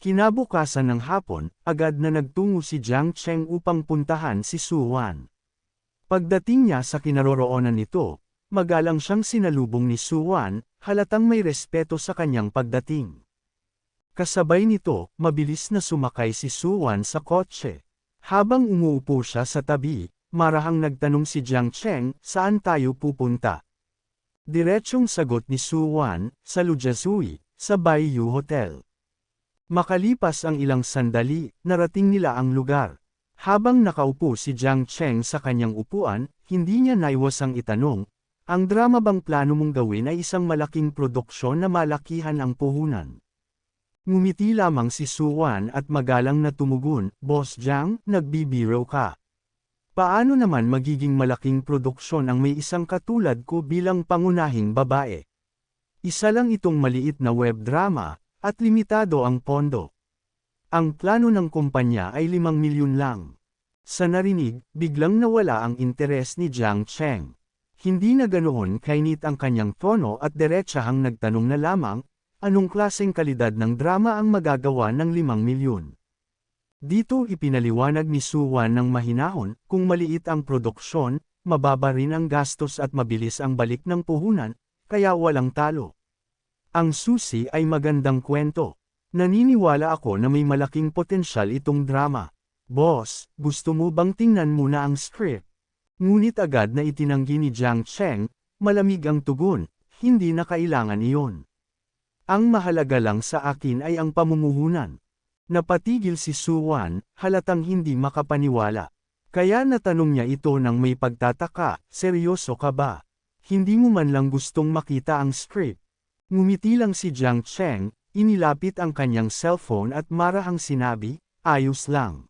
Kinabukasan ng hapon, agad na nagtungo si Jiang Cheng upang puntahan si Su Wan. Pagdating niya sa kinaroroonan nito, magalang siyang sinalubong ni Su Wan, halatang may respeto sa kanyang pagdating. Kasabay nito, mabilis na sumakay si Su Wan sa kotse. Habang umuupo siya sa tabi, marahang nagtanong si Jiang Cheng, saan tayo pupunta? Diretsyong sagot ni Su Wan, sa Lujazui, sa Baiyu Hotel. Makalipas ang ilang sandali, narating nila ang lugar. Habang nakaupo si Jiang Cheng sa kanyang upuan, hindi niya naiwasang itanong, ang drama bang plano mong gawin ay isang malaking produksyon na malakihan ang puhunan? Ngumiti lamang si Su Wan at magalang na tumugon, Boss Jiang, nagbibiro ka. Paano naman magiging malaking produksyon ang may isang katulad ko bilang pangunahing babae? Isa lang itong maliit na web drama, at limitado ang pondo. Ang plano ng kumpanya ay 5 milyon lang. Sa narinig, biglang nawala ang interes ni Jiang Cheng. Hindi na ganoon kainit ang kanyang tono at diretsahang nagtanong na lamang, anong klaseng kalidad ng drama ang magagawa ng 5 milyon? Dito ipinaliwanag ni Su Wan ng mahinahon, kung maliit ang produksyon, mababa rin ang gastos at mabilis ang balik ng puhunan, kaya walang talo. Ang susi ay magandang kwento. Naniniwala ako na may malaking potensyal itong drama. Boss, gusto mo bang tingnan muna ang script? Ngunit agad na itinanggi ni Jiang Cheng, malamig ang tugon, hindi na kailangan iyon. Ang mahalaga lang sa akin ay ang pamumuhunan. Napatigil si Su Wan, halatang hindi makapaniwala. Kaya natanong niya ito ng may pagtataka, seryoso ka ba? Hindi mo man lang gustong makita ang script. Ngumiti lang si Jiang Cheng, inilapit ang kanyang cellphone at marahang sinabi, ayos lang.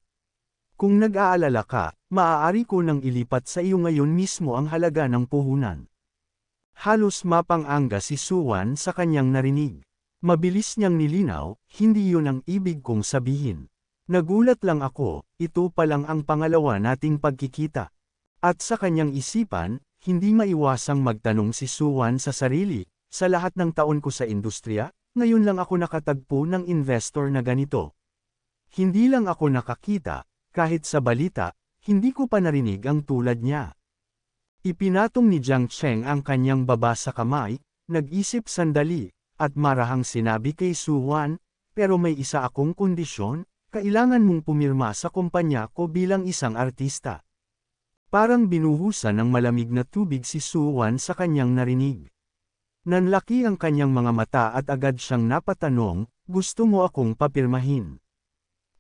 Kung nag-aalala ka, maaari ko nang ilipat sa iyo ngayon mismo ang halaga ng puhunan. Halos mapang-anga si Su Wan sa kanyang narinig. Mabilis niyang nilinaw, hindi yun ang ibig kong sabihin. Nagulat lang ako, ito pa lang ang pangalawa nating pagkikita. At sa kanyang isipan, hindi maiwasang magtanong si Su Wan sa sarili, sa lahat ng taon ko sa industriya, ngayon lang ako nakatagpo ng investor na ganito. Hindi lang ako nakakita, kahit sa balita, hindi ko pa narinig ang tulad niya. Ipinatong ni Jiang Cheng ang kanyang baba sa kamay, nag-isip sandali, at marahang sinabi kay Su Wan, pero may isa akong kondisyon, kailangan mong pumirma sa kumpanya ko bilang isang artista. Parang binuhusan ng malamig na tubig si Su Wan sa kanyang narinig. Nanlaki ang kanyang mga mata at agad siyang napatanong, gusto mo akong papirmahin?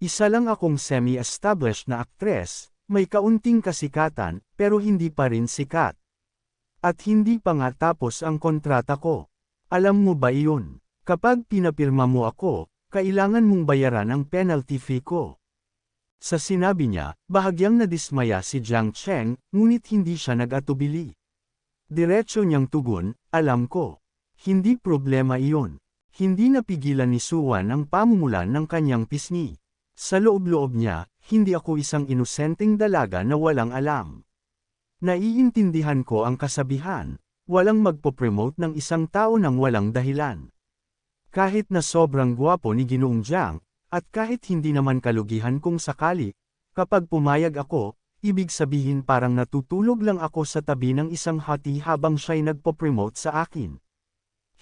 Isa lang akong semi-established na aktres, may kaunting kasikatan, pero hindi pa rin sikat. At hindi pa nga tapos ang kontrata ko. Alam mo ba iyon? Kapag pinapirma mo ako, kailangan mong bayaran ang penalty fee ko. Sa sinabi niya, bahagyang nadismaya si Jiang Cheng, ngunit hindi siya nag-atubili. Diretso niyang tugon, alam ko. Hindi problema iyon. Hindi napigilan ni Su Wan ang pamumulan ng kanyang pisngi. Sa loob-loob niya, hindi ako isang inosenteng dalaga na walang alam. Naiintindihan ko ang kasabihan, walang magpo-promote ng isang tao ng walang dahilan. Kahit na sobrang gwapo ni Ginoong Jiang, at kahit hindi naman kalugihan kung sakali, kapag pumayag ako, ibig sabihin parang natutulog lang ako sa tabi ng isang hati habang siya'y nagpo-promote sa akin.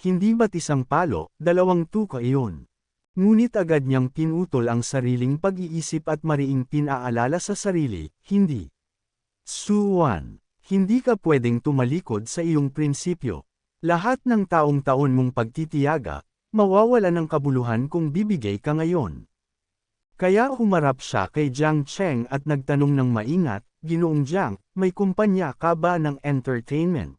Hindi ba't isang palo, dalawang tuka iyon? Ngunit agad niyang pinutol ang sariling pag-iisip at mariing pinaalala sa sarili, hindi. Su Wan, hindi ka pwedeng tumalikod sa iyong prinsipyo. Lahat ng taong taon mong pagtitiyaga, mawawala ng kabuluhan kung bibigay ka ngayon. Kaya humarap siya kay Jiang Cheng at nagtanong ng maingat, Ginoong Jiang, may kumpanya ka ba ng entertainment?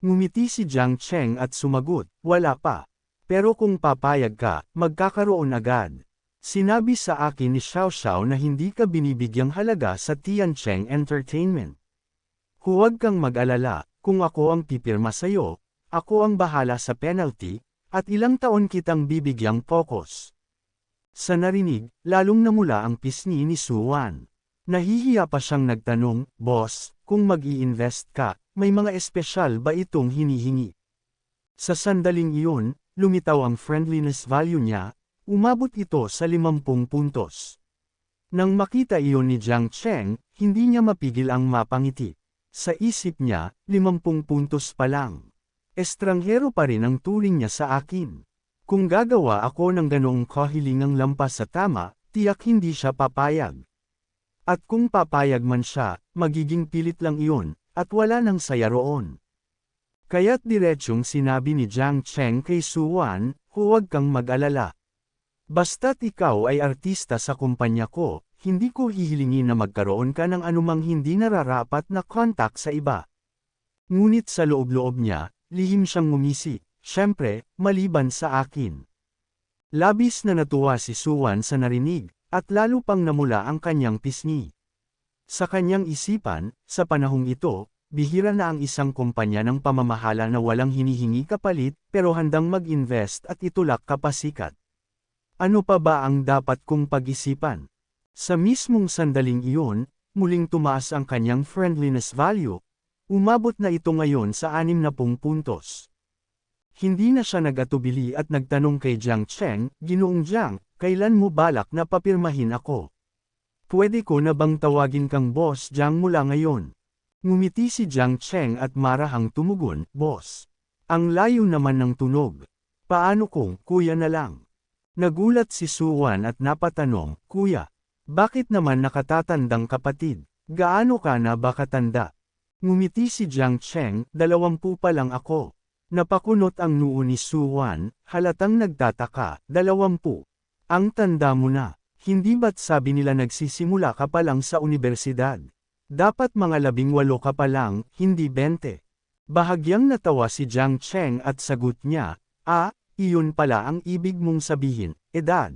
Ngumiti si Jiang Cheng at sumagot, wala pa. Pero kung papayag ka, magkakaroon agad. Sinabi sa akin ni Xiao Xiao na hindi ka binibigyang halaga sa Tiancheng Entertainment. Huwag kang mag-alala, kung ako ang pipirma sa'yo, ako ang bahala sa penalty, at ilang taon kitang bibigyang focus. Sa narinig, lalong namula ang pisngi ni Su Wan. Nahihiya pa siyang nagtanong, Boss, kung mag-i-invest ka, may mga espesyal ba itong hinihingi? Sa sandaling iyon, lumitaw ang friendliness value niya, Umabot ito sa 50 puntos. Nang makita iyon ni Jiang Cheng, hindi niya mapigil ang mapangiti. Sa isip niya, 50 puntos pa lang. Estranghero pa rin ang turing niya sa akin. Kung gagawa ako ng ganoong kahilingang lampas sa tama, tiyak hindi siya papayag. At kung papayag man siya, magiging pilit lang iyon, at wala nang saya roon. Kaya't diretsyong sinabi ni Jiang Cheng kay Suwan, huwag kang mag-alala. Basta't ikaw ay artista sa kumpanya ko, hindi ko hihilingin na magkaroon ka ng anumang hindi nararapat na kontak sa iba. Ngunit sa loob-loob niya, lihim siyang ngumisi, syempre, maliban sa akin. Labis na natuwa si Suwan sa narinig, at lalo pang namula ang kanyang pisngi. Sa kanyang isipan, sa panahong ito, bihira na ang isang kumpanya ng pamamahala na walang hinihingi kapalit pero handang mag-invest at itulak kapasikat. Ano pa ba ang dapat kong pag-isipan? Sa mismong sandaling iyon, muling tumaas ang kanyang friendliness value. Umabot na ito ngayon sa 60 puntos. Hindi na siya nag-atubili at nagtanong kay Jiang Cheng, Ginoong Jiang, kailan mo balak na papirmahin ako? Pwede ko na bang tawagin kang Boss Jiang mula ngayon? Ngumiti si Jiang Cheng at marahang tumugon, Boss. Ang layo naman ng tunog. Paano kung kuya na lang? Nagulat si Suwan at napatanong, Kuya, bakit naman nakatatandang kapatid? Gaano ka na ba katanda? Ngumiti si Jiang Cheng, 20 pa lang ako. Napakunot ang noo ni Suwan, halatang nagtataka, 20. Ang tanda mo na, hindi ba't sabi nila nagsisimula ka pa lang sa universidad? Dapat mga 18 ka pa lang, hindi 20. Bahagyang natawa si Jiang Cheng at sagot niya, iyon pala ang ibig mong sabihin, edad.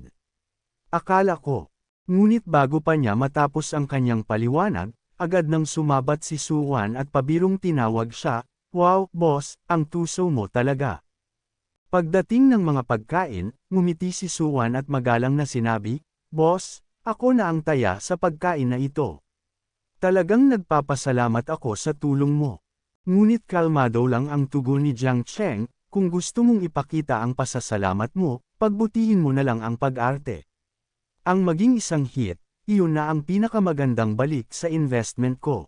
Akala ko. Ngunit bago pa niya matapos ang kanyang paliwanag, agad nang sumabat si Suwan at pabirong tinawag siya, Wow, boss, ang tuso mo talaga. Pagdating ng mga pagkain, ngumiti si Suwan at magalang na sinabi, Boss, ako na ang taya sa pagkain na ito. Talagang nagpapasalamat ako sa tulong mo. Ngunit kalmado lang ang tugon ni Jiang Cheng, kung gusto mong ipakita ang pasasalamat mo, pagbutihin mo na lang ang pag-arte. Ang maging isang hit, iyon na ang pinakamagandang balik sa investment ko.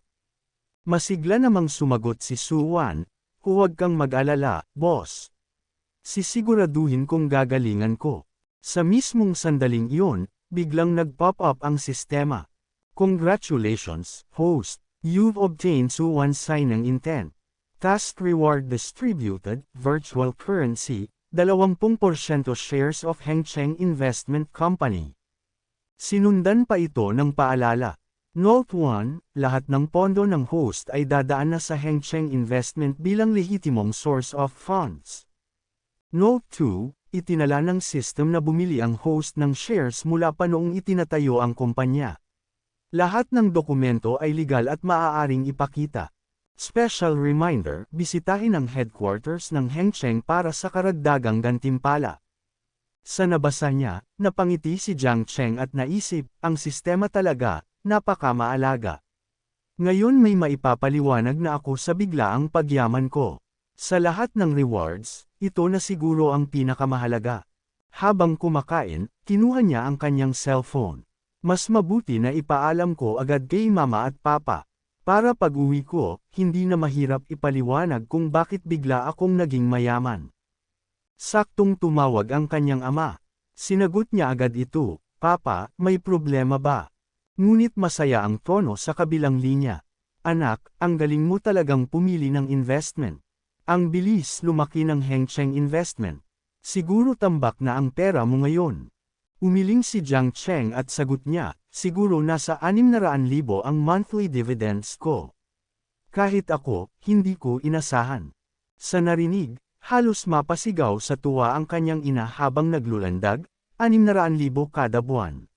Masigla namang sumagot si Suwan, huwag kang mag-alala, boss. Sisiguraduhin kong gagalingan ko. Sa mismong sandaling iyon, biglang nag-pop up ang sistema. Congratulations, host, you've obtained Suwan's signing intent. Task reward distributed, virtual currency, 20% shares of Hengcheng Investment Company. Sinundan pa ito ng paalala. Note 1, lahat ng pondo ng host ay dadaan na sa Hengcheng Investment bilang lehitimong source of funds. Note 2, itinala ng system na bumili ang host ng shares mula pa noong itinatayo ang kumpanya. Lahat ng dokumento ay legal at maaaring ipakita. Special reminder, bisitahin ang headquarters ng Hengcheng para sa karagdagang gantimpala. Sa nabasa niya, napangiti si Jiang Cheng at naisip, ang sistema talaga, napakamaalaga. Ngayon may maipapaliwanag na ako sa biglaang pagyaman ko. Sa lahat ng rewards, ito na siguro ang pinakamahalaga. Habang kumakain, kinuha niya ang kanyang cellphone. Mas mabuti na ipaalam ko agad kay mama at papa. Para pag-uwi ko, hindi na mahirap ipaliwanag kung bakit bigla akong naging mayaman. Saktong tumawag ang kanyang ama. Sinagot niya agad ito, Papa, may problema ba? Ngunit masaya ang tono sa kabilang linya. Anak, ang galing mo talagang pumili ng investment. Ang bilis lumaki ng Hengcheng Investment. Siguro tambak na ang pera mo ngayon. Umiling si Jiang Cheng at sagot niya, siguro nasa 600,000 ang monthly dividends ko. Kahit ako, hindi ko inasahan. Sa narinig, halos mapasigaw sa tuwa ang kanyang ina habang naglulandag, 600,000 kada buwan.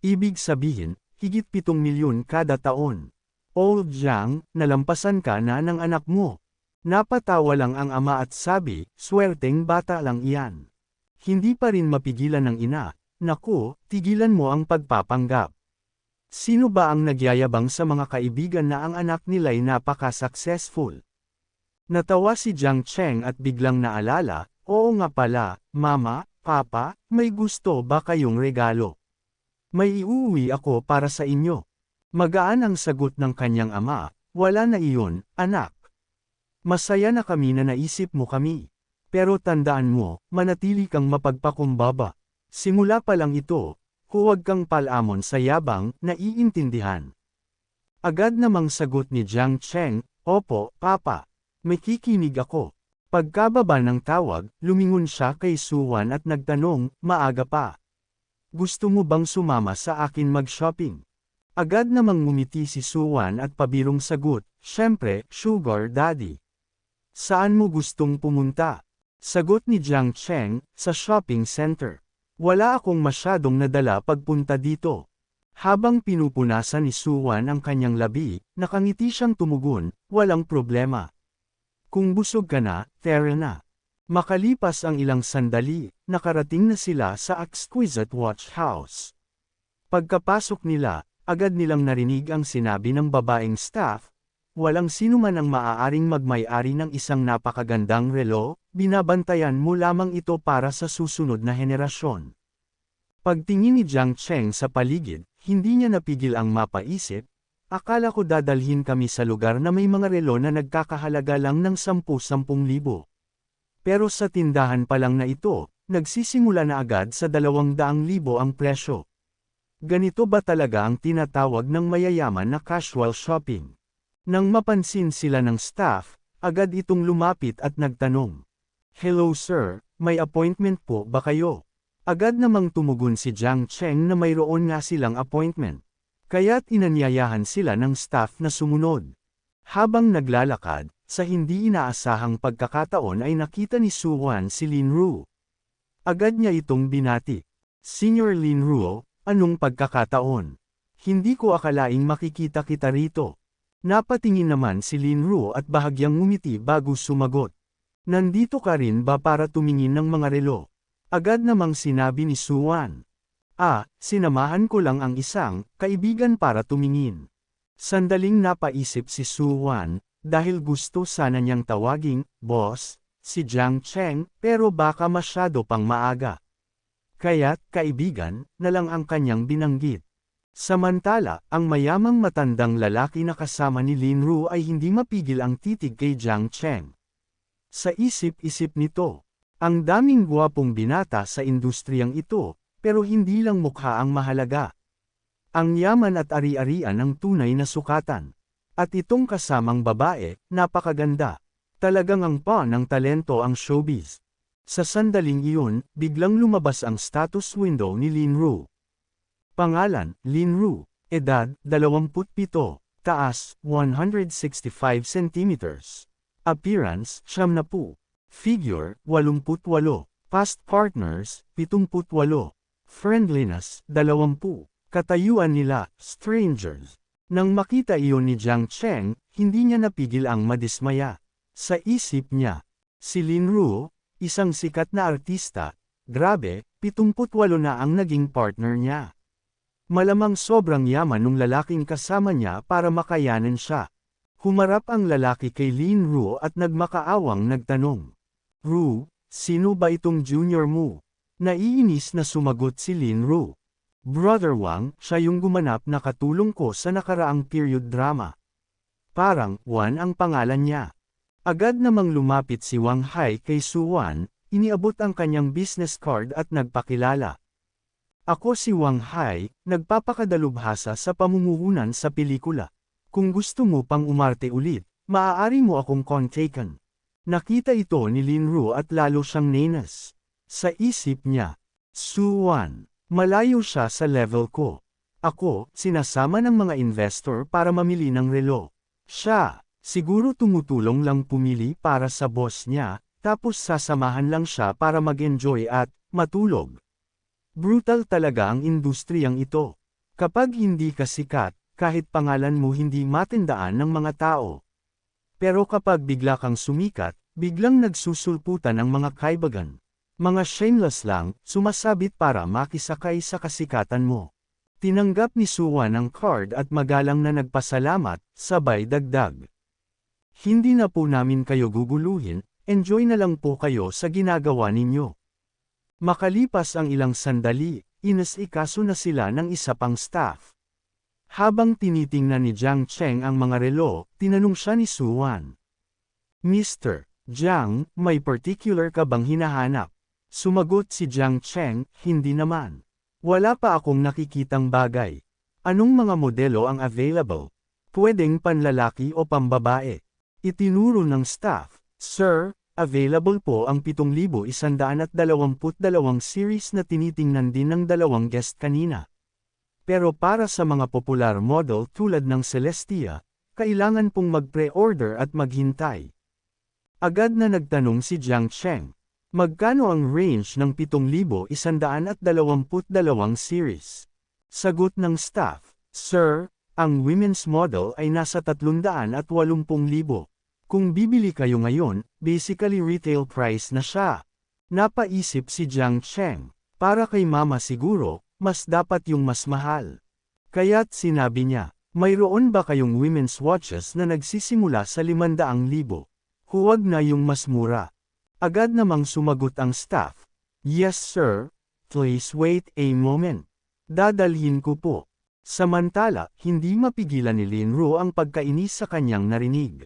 Ibig sabihin, higit 7 milyon kada taon. Old Jiang, nalampasan ka na ng anak mo. Napatawa lang ang ama at sabi, swerteng bata lang iyan. Hindi pa rin mapigilan ng ina. Naku, tigilan mo ang pagpapanggap. Sino ba ang nagyayabang sa mga kaibigan na ang anak nila'y napaka-successful? Natawa si Jiang Cheng at biglang naalala, oo nga pala, Mama, Papa, may gusto ba kayong regalo? May iuwi ako para sa inyo. Magaan ang sagot ng kanyang ama, wala na iyon, anak. Masaya na kami na naisip mo kami. Pero tandaan mo, manatili kang mapagpakumbaba. Simula pa lang ito, huwag kang palamon sa yabang, naiintindihan. Agad namang sagot ni Jiang Cheng, opo, Papa. May kikinig ako. Pagkababa ng tawag, lumingon siya kay Suwan at nagtanong, maaga pa. Gusto mo bang sumama sa akin mag-shopping? Agad namang ngumiti si Suwan at pabirong sagot, syempre, Sugar Daddy. Saan mo gustong pumunta? Sagot ni Jiang Cheng, sa shopping center. Wala akong masyadong nadala pagpunta dito. Habang pinupunasan ni Suwan ang kanyang labi, nakangiti siyang tumugon, walang problema. Kung busog ka na, tara na. Makalipas ang ilang sandali, nakarating na sila sa exquisite watch house. Pagkapasok nila, agad nilang narinig ang sinabi ng babaeng staff, walang sino man ang maaaring magmay-ari ng isang napakagandang relo, binabantayan mo lamang ito para sa susunod na henerasyon. Pagtingin ni Jiang Cheng sa paligid, hindi niya napigil ang mapaisip, akala ko dadalhin kami sa lugar na may mga relo na nagkakahalaga lang ng 10,000 Pero sa tindahan pa lang na ito, nagsisimula na agad sa 200,000 ang presyo. Ganito ba talaga ang tinatawag ng mayayaman na casual shopping? Nang mapansin sila ng staff, agad itong lumapit at nagtanong. Hello sir, may appointment po ba kayo? Agad namang tumugon si Jiang Cheng na mayroon nga silang appointment. Kaya't inanyayahan sila ng staff na sumunod. Habang naglalakad, sa hindi inaasahang pagkakataon ay nakita ni Suwan si Lin Ru. Agad niya itong binati. Senior Lin Ru, anong pagkakataon? Hindi ko akalaing makikita kita rito. Napatingin naman si Lin Ru at bahagyang ngumiti bago sumagot. Nandito ka rin ba para tumingin ng mga relo? Agad namang sinabi ni Suwan. Sinamahan ko lang ang isang kaibigan para tumingin. Sandaling napaisip si Suwan, dahil gusto sana niyang tawaging, boss, si Jiang Cheng, pero baka masyado pang maaga. Kaya't kaibigan, na lang ang kanyang binanggit. Samantala, ang mayamang matandang lalaki na kasama ni Lin Ru ay hindi mapigil ang titig kay Jiang Cheng. Sa isip-isip nito, ang daming gwapong binata sa industriyang ito, pero hindi lang mukha ang mahalaga. Ang yaman at ari-arian ang tunay na sukatan. At itong kasamang babae, napakaganda. Talagang ang ng talento ang showbiz. Sa sandaling iyon, biglang lumabas ang status window ni Lin Ru. Pangalan, Lin Ru. Edad, 27. Taas, 165 cm. Appearance, 70. Figure, 88. Past partners, 78. Friendliness, 20. Katayuan nila, strangers. Nang makita iyon ni Jiang Cheng, hindi niya napigil ang madismaya. Sa isip niya, si Lin Ru, isang sikat na artista, grabe, 78 na ang naging partner niya. Malamang sobrang yaman ng lalaking kasama niya para makayanan siya. Humarap ang lalaki kay Lin Ru at nagmakaawang nagtanong. Ru, sino ba itong junior mo? Naiinis na sumagot si Lin Ru. Brother Wang, siya yung gumanap na katulong ko sa nakaraang period drama. Parang, Wan ang pangalan niya. Agad namang lumapit si Wang Hai kay Suwan, iniabot ang kanyang business card at nagpakilala. Ako si Wang Hai, nagpapakadalubhasa sa pamumuhunan sa pelikula. Kung gusto mo pang umarte ulit, maaari mo akong kontakan. Nakita ito ni Lin Ru at lalo siyang nenas. Sa isip niya, Suwan, malayo siya sa level ko. Ako, sinasama ng mga investor para mamili ng relo. Siya, siguro tumutulong lang pumili para sa boss niya, tapos sasamahan lang siya para mag-enjoy at matulog. Brutal talaga ang industriyang ito. Kapag hindi ka sikat, kahit pangalan mo hindi matindaan ng mga tao. Pero kapag bigla kang sumikat, biglang nagsusulputan ang mga kaibagan. Mga shameless lang, sumasabit para makisakay sa kasikatan mo. Tinanggap ni Suwan ang card at magalang na nagpasalamat, sabay dagdag. Hindi na po namin kayo guguluhin, enjoy na lang po kayo sa ginagawa ninyo. Makalipas ang ilang sandali, inasikaso na sila ng isa pang staff. Habang tinitingnan ni Jiang Cheng ang mga relo, tinanong siya ni Suwan. Mr. Jiang, may particular ka bang hinahanap? Sumagot si Jiang Cheng, hindi naman. Wala pa akong nakikitang bagay. Anong mga modelo ang available? Pwedeng panlalaki o pambabae. Itinuro ng staff, Sir, available po ang 7,122 series na tinitingnan din ng dalawang guest kanina. Pero para sa mga popular model tulad ng Celestia, kailangan pong mag-pre-order at maghintay. Agad na nagtanong si Jiang Cheng, magkano ang range ng 7,122 series? Sagot ng staff, Sir, ang women's model ay nasa 380,000. Kung bibili kayo ngayon, basically retail price na siya. Napaisip si Jiang Cheng, para kay mama siguro, mas dapat yung mas mahal. Kaya't sinabi niya, mayroon ba kayong women's watches na nagsisimula sa 500,000? Huwag na yung mas mura. Agad namang sumagot ang staff, Yes sir, please wait a moment. Dadalhin ko po. Samantala, hindi mapigilan ni Lin Ru ang pagkainis sa kanyang narinig.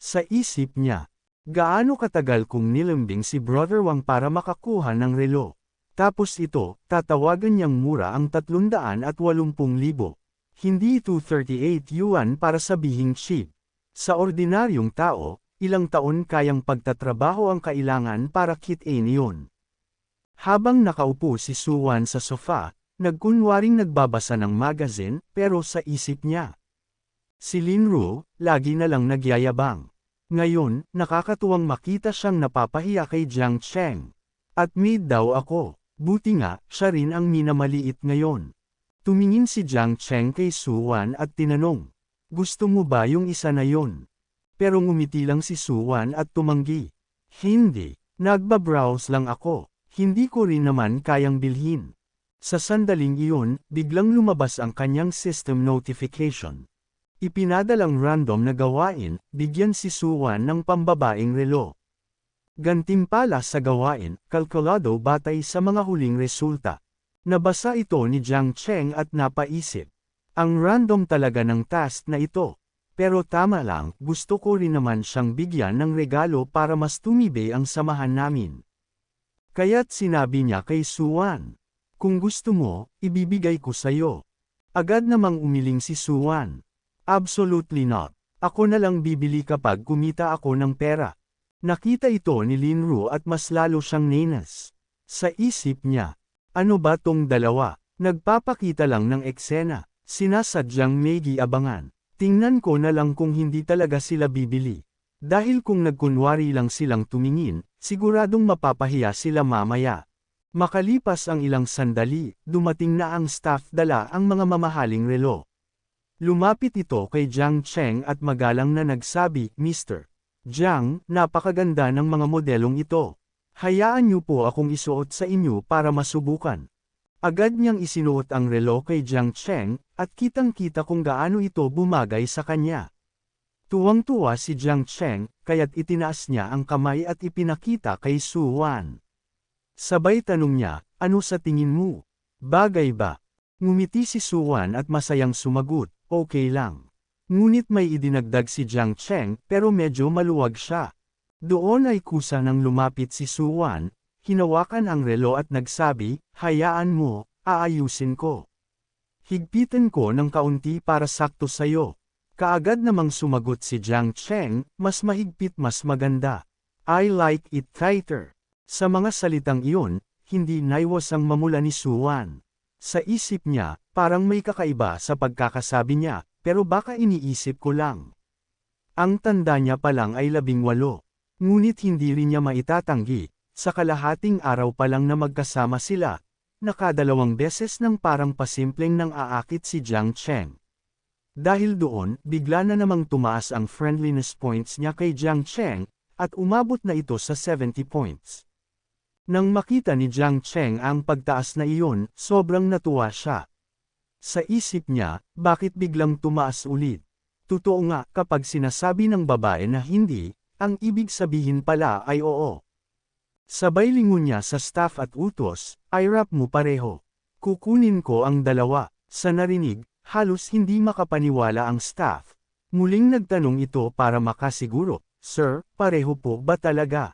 Sa isip niya, gaano katagal kung nilambing si Brother Wang para makakuha ng relo. Tapos ito, tatawagan niyang mura ang 380,000. Hindi ito 38 yuan para sabihing cheap. Sa ordinaryong tao, ilang taon kayang pagtatrabaho ang kailangan para kitain iyon. Habang nakaupo si Suwan sa sofa, nagkunwaring nagbabasa ng magazine, pero sa isip niya. Si Lin Ru, lagi na lang nagyayabang. Ngayon, nakakatuwang makita siyang napapahiya kay Jiang Cheng. At mid daw ako, buti nga, siya rin ang minamaliit ngayon. Tumingin si Jiang Cheng kay Suwan at tinanong, gusto mo ba yung isa na yon? Pero ngumiti lang si Suwan at tumanggi. Hindi, nagbabrowse lang ako, hindi ko rin naman kayang bilhin. Sa sandaling iyon, biglang lumabas ang kanyang system notification. Ipinadalang random na gawain, bigyan si Suwan ng pambabaeng relo. Gantimpala sa gawain, kalkulado batay sa mga huling resulta. Nabasa ito ni Jiang Cheng at napaisip. Ang random talaga ng task na ito. Pero tama lang, gusto ko rin naman siyang bigyan ng regalo para mas tumibay ang samahan namin. Kaya't sinabi niya kay Suwan, kung gusto mo, ibibigay ko sa'yo. Agad namang umiling si Suwan. Absolutely not. Ako na lang bibili kapag kumita ako ng pera. Nakita ito ni Lin Ru at mas lalo siyang nenas. Sa isip niya, ano ba tong dalawa? Nagpapakita lang ng eksena. Sinasadyang may giabangan. Tingnan ko na lang kung hindi talaga sila bibili. Dahil kung nagkunwari lang silang tumingin, siguradong mapapahiya sila mamaya. Makalipas ang ilang sandali, dumating na ang staff dala ang mga mamahaling relo. Lumapit ito kay Jiang Cheng at magalang na nagsabi, Mr. Jiang, napakaganda ng mga modelong ito. Hayaan niyo po akong isuot sa inyo para masubukan. Agad niyang isinuot ang relo kay Jiang Cheng, at kitang-kita kung gaano ito bumagay sa kanya. Tuwang-tuwa si Jiang Cheng, kaya't itinaas niya ang kamay at ipinakita kay Suwan. Sabay tanong niya, ano sa tingin mo? Bagay ba? Ngumiti si Suwan at masayang sumagot, okay lang. Ngunit may idinagdag si Jiang Cheng pero medyo maluwag siya. Doon ay kusa nang lumapit si Suwan, hinawakan ang relo at nagsabi, hayaan mo, aayusin ko. Higpitan ko ng kaunti para sakto sayo. Kaagad namang sumagot si Jiang Cheng, mas mahigpit mas maganda. I like it tighter. Sa mga salitang iyon, hindi naiwas ang mamula ni Suwan. Sa isip niya, parang may kakaiba sa pagkakasabi niya, pero baka iniisip ko lang. Ang tanda niya pa lang ay 18. Ngunit hindi rin niya maitatanggi, sa kalahating araw pa lang na magkasama sila, nakadalawang beses nang parang pasimpleng nang aakit si Jiang Cheng. Dahil doon, bigla na namang tumaas ang friendliness points niya kay Jiang Cheng, at umabot na ito sa 70 points. Nang makita ni Jiang Cheng ang pagtaas na iyon, sobrang natuwa siya. Sa isip niya, bakit biglang tumaas ulit? Totoo nga, kapag sinasabi ng babae na hindi, ang ibig sabihin pala ay oo. Sabay lingon niya sa staff at utos, "I-wrap mo pareho. Kukunin ko ang dalawa." Sa narinig, halos hindi makapaniwala ang staff. Muling nagtanong ito para makasiguro, "Sir, pareho po ba talaga?"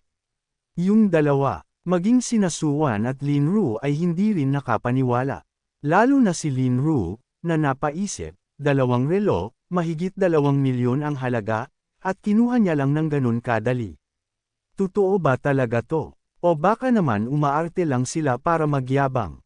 Yung dalawa, maging sina Suwan at Linru ay hindi rin nakapaniwala. Lalo na si Linru, na napaisip, 2 relo, mahigit 2 milyon ang halaga, at kinuha niya lang ng ganun kadali. Totoo ba talaga to? O baka naman umaarte lang sila para magyabang?